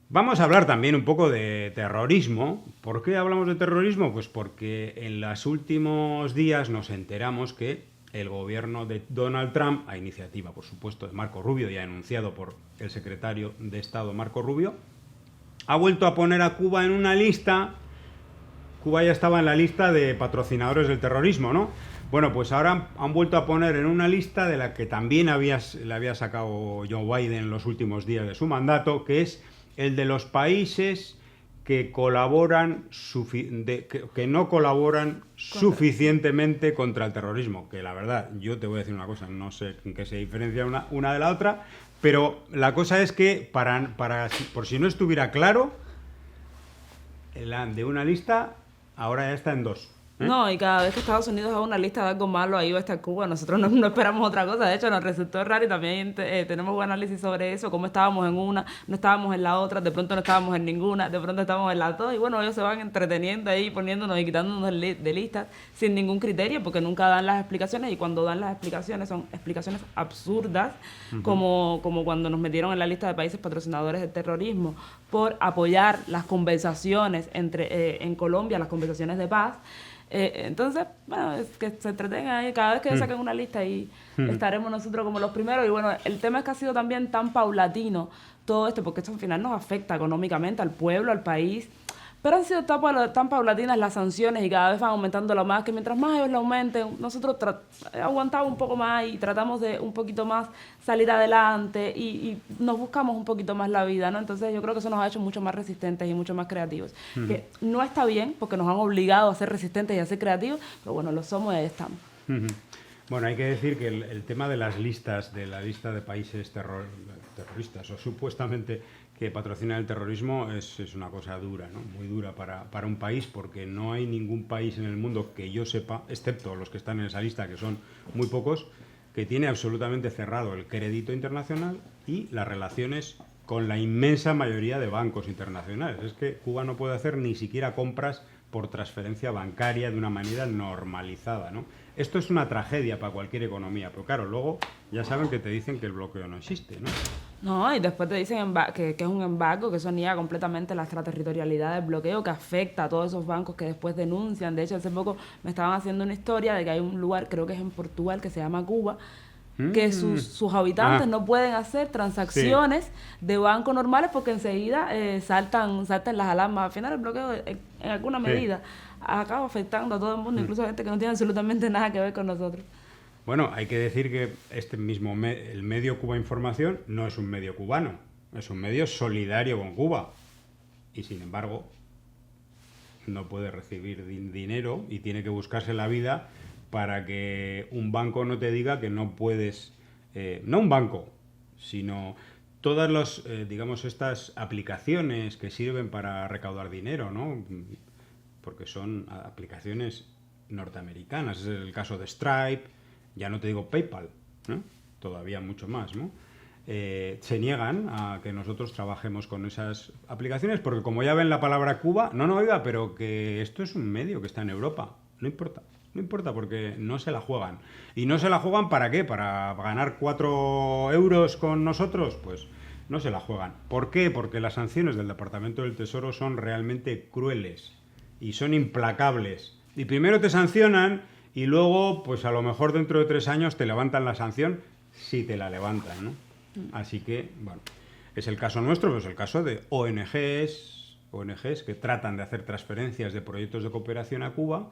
Vamos a hablar también un poco de terrorismo. ¿Por qué hablamos de terrorismo? Pues porque en los últimos días nos enteramos que el gobierno de Donald Trump, a iniciativa, por supuesto, de Marco Rubio y anunciado por el secretario de Estado Marco Rubio, ha vuelto a poner a Cuba en una lista. Cuba ya estaba en la lista de patrocinadores del terrorismo, ¿no? Bueno, pues ahora han vuelto a poner en una lista de la que también le había sacado Joe Biden en los últimos días de su mandato, que es el de los países que que no colaboran Correcto. suficientemente contra el terrorismo. Que la verdad, yo te voy a decir una cosa, no sé en qué se diferencia una de la otra, pero la cosa es que por si no estuviera claro, de una lista ahora ya está en dos. ¿Eh? No, y cada vez que Estados Unidos haga una lista de algo malo, ahí va a estar Cuba. Nosotros no esperamos otra cosa. De hecho, nos resultó raro y también tenemos buen análisis sobre eso, cómo estábamos en una, no estábamos en la otra, de pronto no estábamos en ninguna, de pronto estábamos en las dos. Y bueno, ellos se van entreteniendo ahí, poniéndonos y quitándonos de listas sin ningún criterio, porque nunca dan las explicaciones y cuando dan las explicaciones son explicaciones absurdas, como cuando nos metieron en la lista de países patrocinadores del terrorismo por apoyar las conversaciones en Colombia, las conversaciones de paz. Entonces, bueno, es que se entretengan ahí, cada vez que saquen una lista y estaremos nosotros como los primeros. Y bueno, el tema es que ha sido también tan paulatino todo esto, porque esto al final nos afecta económicamente al pueblo, al país. Pero han sido tan paulatinas las sanciones y cada vez van aumentando lo más, que mientras más ellos lo aumenten, nosotros aguantamos un poco más y tratamos de un poquito más salir adelante y nos buscamos un poquito más la vida, ¿no? Entonces yo creo que eso nos ha hecho mucho más resistentes y mucho más creativos. Que no está bien, porque nos han obligado a ser resistentes y a ser creativos, pero bueno, lo somos y ahí estamos. Bueno, hay que decir que el tema de las listas, de la lista de países terroristas o supuestamente que patrocinan el terrorismo es una cosa dura, ¿no? Muy dura para un país, porque no hay ningún país en el mundo que yo sepa, excepto los que están en esa lista, que son muy pocos, que tiene absolutamente cerrado el crédito internacional y las relaciones con la inmensa mayoría de bancos internacionales. Es que Cuba no puede hacer ni siquiera compras por transferencia bancaria de una manera normalizada, ¿no? Esto es una tragedia para cualquier economía, pero claro, luego ya saben que te dicen que el bloqueo no existe, ¿no? No, y después te dicen que es un embargo, que eso niega completamente la extraterritorialidad del bloqueo, que afecta a todos esos bancos que después denuncian. De hecho, hace poco me estaban haciendo una historia de que hay un lugar, creo que es en Portugal, que se llama Cuba, que Mm. sus habitantes Ah, no pueden hacer sí, transacciones de banco normales porque enseguida saltan las alarmas. Al final el bloqueo, en alguna sí. medida, acaba afectando a todo el mundo, incluso a gente que no tiene absolutamente nada que ver con nosotros. Bueno, hay que decir que el medio Cuba Información no es un medio cubano, es un medio solidario con Cuba. Y sin embargo, no puede recibir dinero y tiene que buscarse la vida para que un banco no te diga que no puedes, no un banco, sino todas digamos, estas aplicaciones que sirven para recaudar dinero, ¿no? Porque son aplicaciones norteamericanas. Es el caso de Stripe, ya no te digo PayPal, ¿no? Todavía mucho más, ¿no? Se niegan a que nosotros trabajemos con esas aplicaciones porque como ya ven la palabra Cuba, no, oiga, pero que esto es un medio que está en Europa, no importa. No importa porque no se la juegan. ¿Y no se la juegan para qué? ¿Para ganar 4 euros con nosotros? Pues no se la juegan. ¿Por qué? Porque las sanciones del Departamento del Tesoro son realmente crueles y son implacables. Y primero te sancionan y luego, pues a lo mejor dentro de 3 años te levantan la sanción si te la levantan, ¿no? Así que, bueno, es el caso nuestro, pero es el caso de ONGs que tratan de hacer transferencias de proyectos de cooperación a Cuba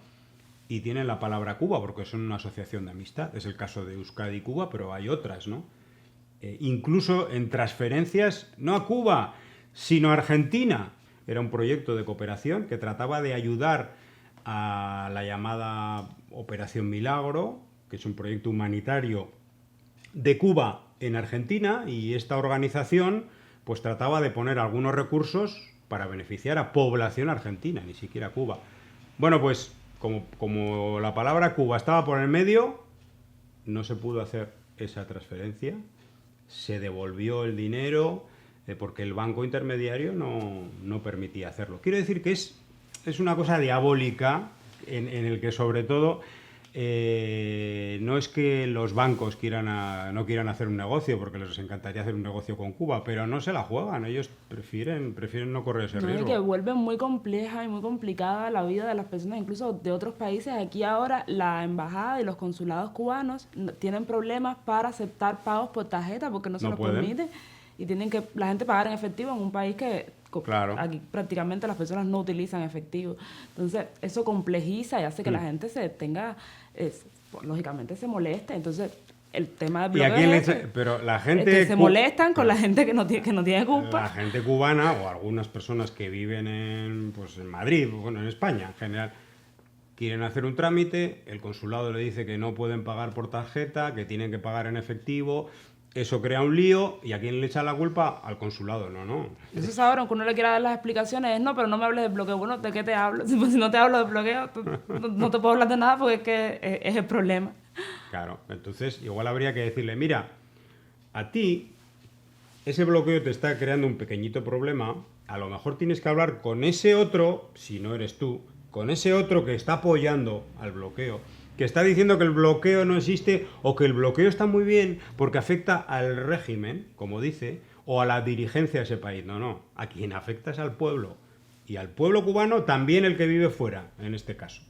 y tienen la palabra Cuba porque son una asociación de amistad. Es el caso de Euskadi y Cuba, pero hay otras, ¿no? Incluso en transferencias, no a Cuba, sino a Argentina. Era un proyecto de cooperación que trataba de ayudar a la llamada Operación Milagro, que es un proyecto humanitario de Cuba en Argentina, y esta organización pues trataba de poner algunos recursos para beneficiar a población argentina, ni siquiera Cuba. Bueno, pues como la palabra Cuba estaba por el medio, no se pudo hacer esa transferencia, se devolvió el dinero porque el banco intermediario no permitía hacerlo. Quiero decir que es una cosa diabólica en el que sobre todo no es que los bancos no quieran hacer un negocio, porque les encantaría hacer un negocio con Cuba, pero no se la juegan, ellos prefieren no correr ese No, y riesgo. que vuelve muy compleja y muy complicada la vida de las personas, incluso de otros países. Aquí ahora la embajada y los consulados cubanos tienen problemas para aceptar pagos por tarjeta porque no se No los pueden. permite y tienen que la gente pagar en efectivo en un país que Claro. aquí prácticamente las personas no utilizan efectivo. Entonces eso complejiza y hace que la gente se tenga, pues, lógicamente se moleste. Entonces el tema del ¿Y a bloqueo quién le es ese, pero la es gente que se molestan con claro, la gente que no tiene la culpa. gente cubana o algunas personas que viven en Madrid, bueno, en España en general, quieren hacer un trámite, el consulado le dice que no pueden pagar por tarjeta, que tienen que pagar en efectivo, eso crea un lío, ¿y a quién le echa la culpa? Al consulado, no. Entonces ahora, aunque uno le quiera dar las explicaciones, es no, pero no me hables de bloqueo. Bueno, ¿de qué te hablo? Si, pues, si no te hablo de bloqueo, no te puedo hablar de nada porque es que es el problema. Claro, entonces igual habría que decirle, mira, a ti ese bloqueo te está creando un pequeñito problema, a lo mejor tienes que hablar con ese otro, si no eres tú, con ese otro que está apoyando al bloqueo, que está diciendo que el bloqueo no existe o que el bloqueo está muy bien porque afecta al régimen, como dice, o a la dirigencia de ese país. No, a quien afecta es al pueblo. Y al pueblo cubano también el que vive fuera, en este caso.